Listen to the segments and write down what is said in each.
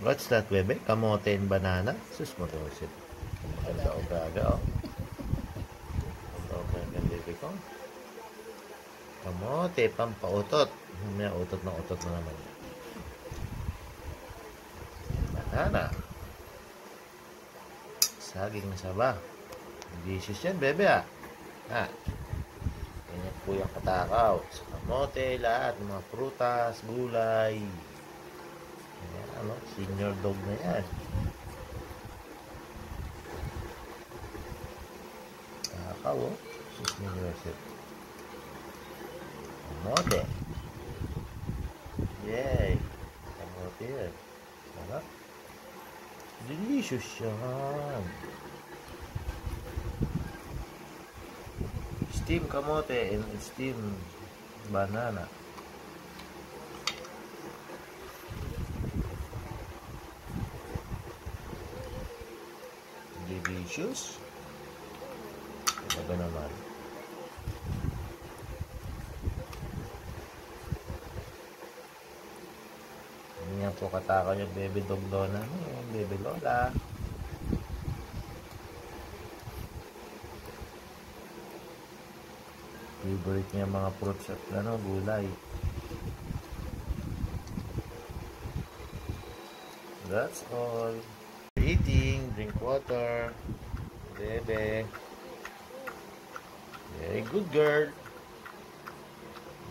What's that, bebe? Kamote and banana? Sus mo to, shit. Maganda o gaga, oh. Maganda o gaga, bebe ko. Kamote, pampautot. May utot na naman. Banana. Saging na saba. Delicious yan, bebe, ah. Ha. Ganyan po yung katakaw. Sa kamote, lahat. Mga prutas, gulay. Ayan, ano? Senior dog na yan. Katakaw, oh. Sus mo yung kamote. Yay. Kamote yan. Sarap. Delicious yan. Steam kamote and steam banana. Delicious. Talaga naman. Yan po katakaw yung baby dog Lola. Baby Lola. Favorite niya mga fruits at gulay. That's all. Eating, drink water. Bebe. Very good girl.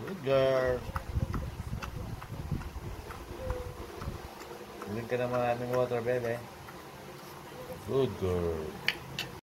Good girl. Drink ka na maraming water, bebe. Good girl.